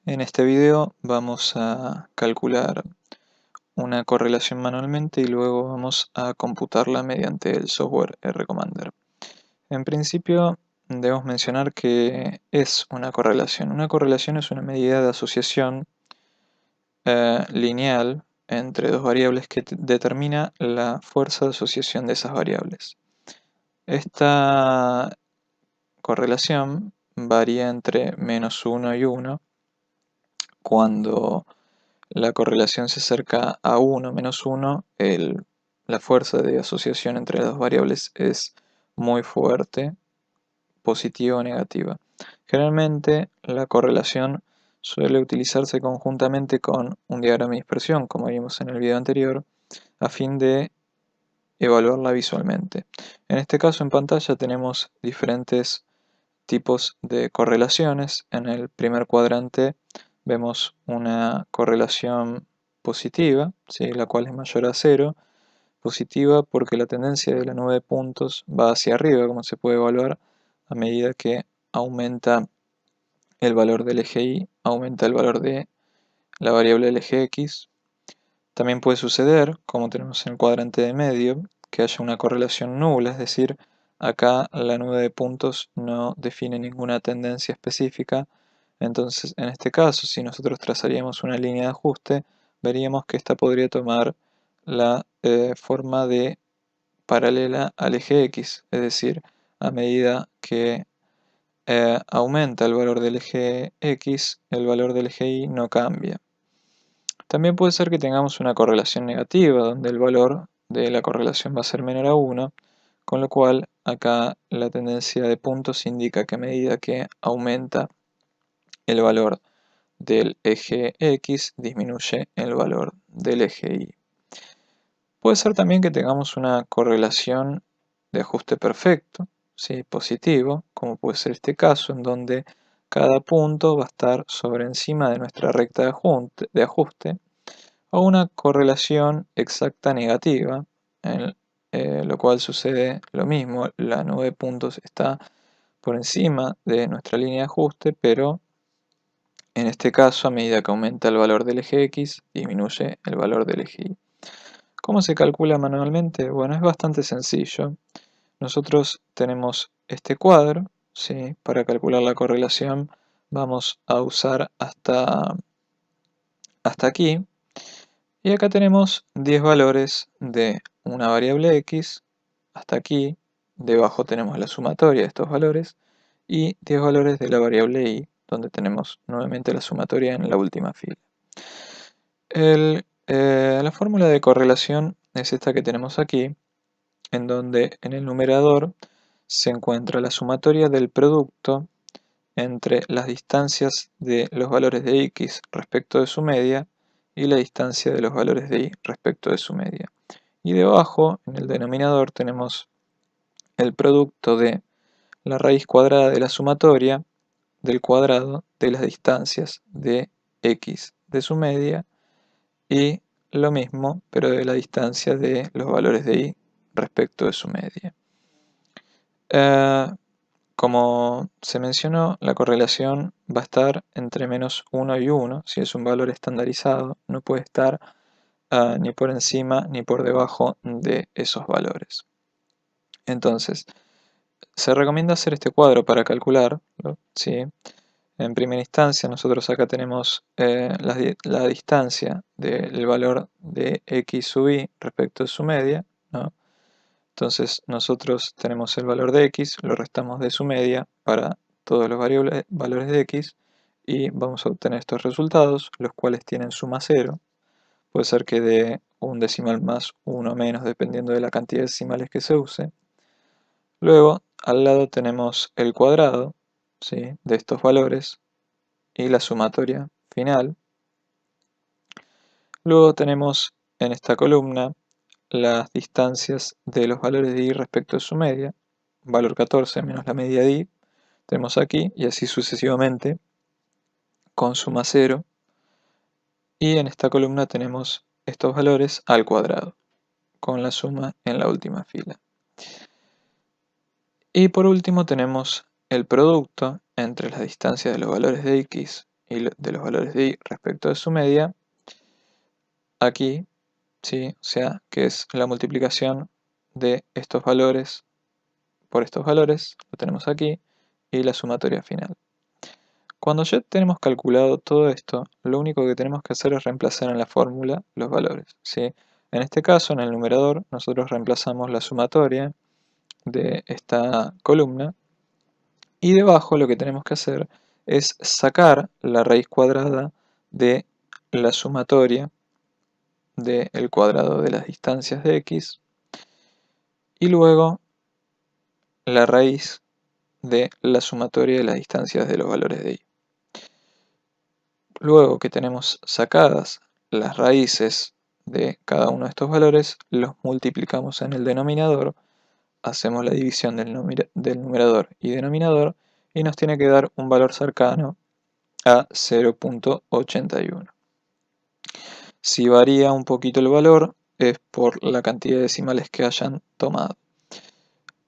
En este video vamos a calcular una correlación manualmente y luego vamos a computarla mediante el software RCommander. En principio debemos mencionar que es una correlación. Una correlación es una medida de asociación lineal entre dos variables que determina la fuerza de asociación de esas variables. Esta correlación varía entre -1 y 1 cuando la correlación se acerca a 1, -1, la fuerza de asociación entre las dos variables es muy fuerte, positiva o negativa. Generalmente la correlación suele utilizarse conjuntamente con un diagrama de dispersión, como vimos en el video anterior, a fin de evaluarla visualmente. En este caso en pantalla tenemos diferentes tipos de correlaciones. En el primer cuadrante vemos una correlación positiva, ¿sí? La cual es mayor a 0. Positiva porque la tendencia de la nube de puntos va hacia arriba, como se puede evaluar a medida que aumenta el valor del eje Y, aumenta el valor de la variable del eje X. También puede suceder, como tenemos en el cuadrante de medio, que haya una correlación nula, es decir, acá la nube de puntos no define ninguna tendencia específica. Entonces, en este caso, si nosotros trazaríamos una línea de ajuste, veríamos que esta podría tomar la forma de paralela al eje X, es decir, a medida que aumenta el valor del eje X, el valor del eje Y no cambia. También puede ser que tengamos una correlación negativa, donde el valor de la correlación va a ser menor a 1, con lo cual acá la tendencia de puntos indica que a medida que aumenta el valor del eje X, disminuye el valor del eje Y. Puede ser también que tengamos una correlación de ajuste perfecto, ¿sí? Positivo, como puede ser este caso, en donde cada punto va a estar sobre encima de nuestra recta de ajuste, o una correlación exacta negativa, en lo cual sucede lo mismo, la nube de puntos está por encima de nuestra línea de ajuste, pero en este caso, a medida que aumenta el valor del eje X, disminuye el valor del eje Y. ¿Cómo se calcula manualmente? Bueno, es bastante sencillo. Nosotros tenemos este cuadro, ¿sí? Para calcular la correlación vamos a usar hasta aquí. Y acá tenemos 10 valores de una variable X, hasta aquí. Debajo tenemos la sumatoria de estos valores y 10 valores de la variable Y, donde tenemos nuevamente la sumatoria en la última fila. La fórmula de correlación es esta que tenemos aquí, en donde en el numerador se encuentra la sumatoria del producto entre las distancias de los valores de X respecto de su media y la distancia de los valores de Y respecto de su media. Y debajo, en el denominador, tenemos el producto de la raíz cuadrada de la sumatoria del cuadrado de las distancias de X de su media y lo mismo, pero de la distancia de los valores de Y respecto de su media. Como se mencionó, la correlación va a estar entre -1 y 1. Si es un valor estandarizado, no puede estar ni por encima ni por debajo de esos valores. Entonces, se recomienda hacer este cuadro para calcularlo, ¿sí? En primera instancia, nosotros acá tenemos la distancia del valor de X sub Y respecto de su media, ¿no? Entonces nosotros tenemos el valor de X, lo restamos de su media para todos los valores de X y vamos a obtener estos resultados, los cuales tienen suma 0. Puede ser que dé un decimal más, uno o menos, dependiendo de la cantidad de decimales que se use. Luego, al lado tenemos el cuadrado, ¿sí? De estos valores y la sumatoria final. Luego tenemos en esta columna las distancias de los valores de Y respecto de su media, valor 14 menos la media de Y, tenemos aquí, y así sucesivamente, con suma 0, y en esta columna tenemos estos valores al cuadrado, con la suma en la última fila. Y por último tenemos el producto entre las distancias de los valores de X y de los valores de y respecto de su media, aquí, ¿sí? O sea, que es la multiplicación de estos valores por estos valores, lo tenemos aquí, y la sumatoria final. Cuando ya tenemos calculado todo esto, lo único que tenemos que hacer es reemplazar en la fórmula los valores, ¿sí? En este caso, en el numerador, nosotros reemplazamos la sumatoria de esta columna, y debajo lo que tenemos que hacer es sacar la raíz cuadrada de la sumatoria del cuadrado de las distancias de x, y luego la raíz de la sumatoria de las distancias de los valores de y. Luego que tenemos sacadas las raíces de cada uno de estos valores, los multiplicamos en el denominador, hacemos la división del numerador y denominador, y nos tiene que dar un valor cercano a 0.81. Si varía un poquito el valor, es por la cantidad de decimales que hayan tomado.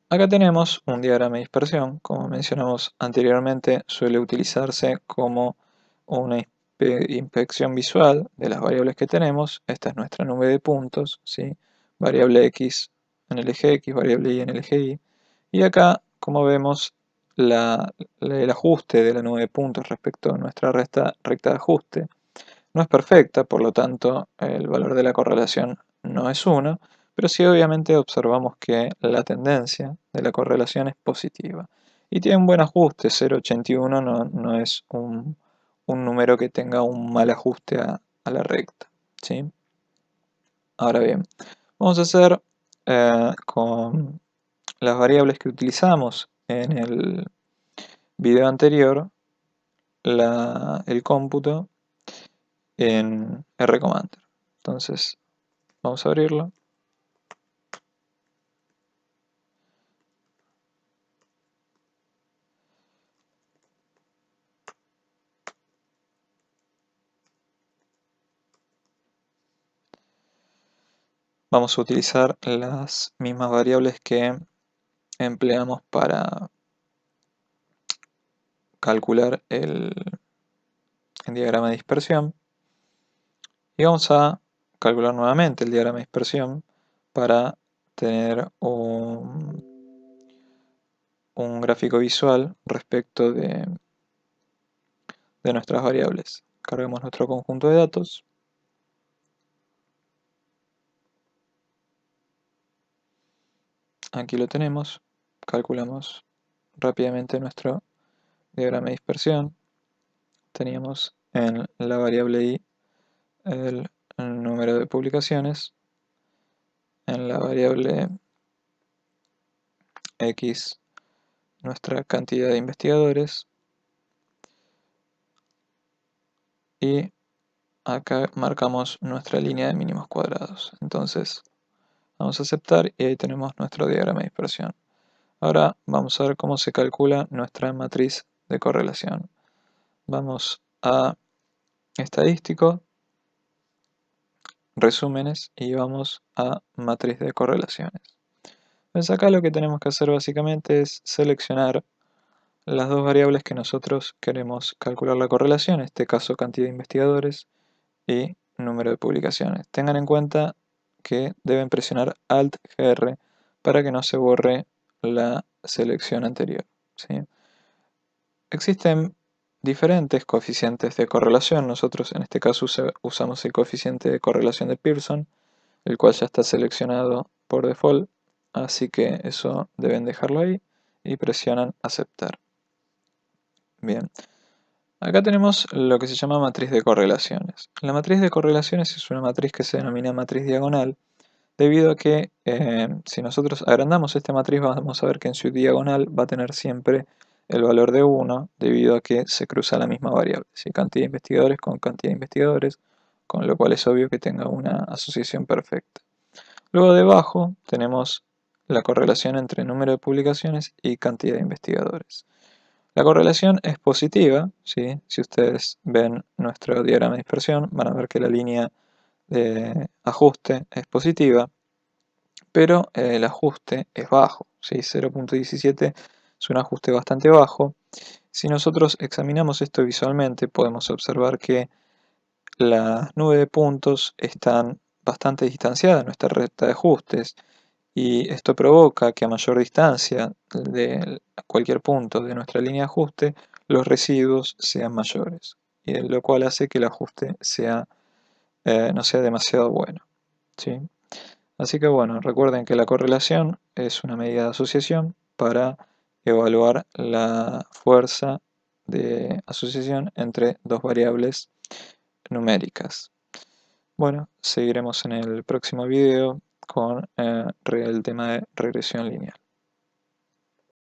Acá tenemos un diagrama de dispersión. Como mencionamos anteriormente, suele utilizarse como una inspección visual de las variables que tenemos. Esta es nuestra nube de puntos, ¿sí? Variable x en el eje x, variable y en el eje y. Y acá, como vemos, el ajuste de la nube de puntos respecto a nuestra recta de ajuste no es perfecta, por lo tanto el valor de la correlación no es 1, pero sí obviamente observamos que la tendencia de la correlación es positiva. Y tiene un buen ajuste, 0,81 no es un número que tenga un mal ajuste a la recta, ¿sí? Ahora bien, vamos a hacer con las variables que utilizamos en el video anterior el cómputo en RCommander. Entonces, vamos a abrirlo. Vamos a utilizar las mismas variables que empleamos para calcular el diagrama de dispersión. Y vamos a calcular nuevamente el diagrama de dispersión para tener un gráfico visual respecto de nuestras variables. Cargamos nuestro conjunto de datos. Aquí lo tenemos. Calculamos rápidamente nuestro diagrama de dispersión. Teníamos en la variable i el número de publicaciones, en la variable x nuestra cantidad de investigadores, y acá marcamos nuestra línea de mínimos cuadrados. Entonces vamos a aceptar y ahí tenemos nuestro diagrama de dispersión. Ahora vamos a ver cómo se calcula nuestra matriz de correlación. Vamos a estadístico, resúmenes, y vamos a matriz de correlaciones. Entonces acá lo que tenemos que hacer básicamente es seleccionar las dos variables que nosotros queremos calcular la correlación, en este caso cantidad de investigadores y número de publicaciones. Tengan en cuenta que deben presionar Alt-GR para que no se borre la selección anterior, ¿sí? Existen diferentes coeficientes de correlación. Nosotros en este caso usamos el coeficiente de correlación de Pearson, el cual ya está seleccionado por default, así que eso deben dejarlo ahí y presionan aceptar. Bien, acá tenemos lo que se llama matriz de correlaciones. La matriz de correlaciones es una matriz que se denomina matriz diagonal, debido a que si nosotros agrandamos esta matriz vamos a ver que en su diagonal va a tener siempre el valor de 1, debido a que se cruza la misma variable, ¿sí? Cantidad de investigadores con cantidad de investigadores, con lo cual es obvio que tenga una asociación perfecta. Luego debajo tenemos la correlación entre número de publicaciones y cantidad de investigadores. La correlación es positiva, ¿sí? Si ustedes ven nuestro diagrama de dispersión, van a ver que la línea de ajuste es positiva, pero el ajuste es bajo, ¿sí? 0.17 es un ajuste bastante bajo. Si nosotros examinamos esto visualmente, podemos observar que las 9 de puntos están bastante distanciadas de nuestra recta de ajustes y esto provoca que a mayor distancia de cualquier punto de nuestra línea de ajuste, los residuos sean mayores, y lo cual hace que el ajuste no sea demasiado bueno, ¿sí? Así que bueno, recuerden que la correlación es una medida de asociación para evaluar la fuerza de asociación entre dos variables numéricas. Bueno, seguiremos en el próximo video con el tema de regresión lineal.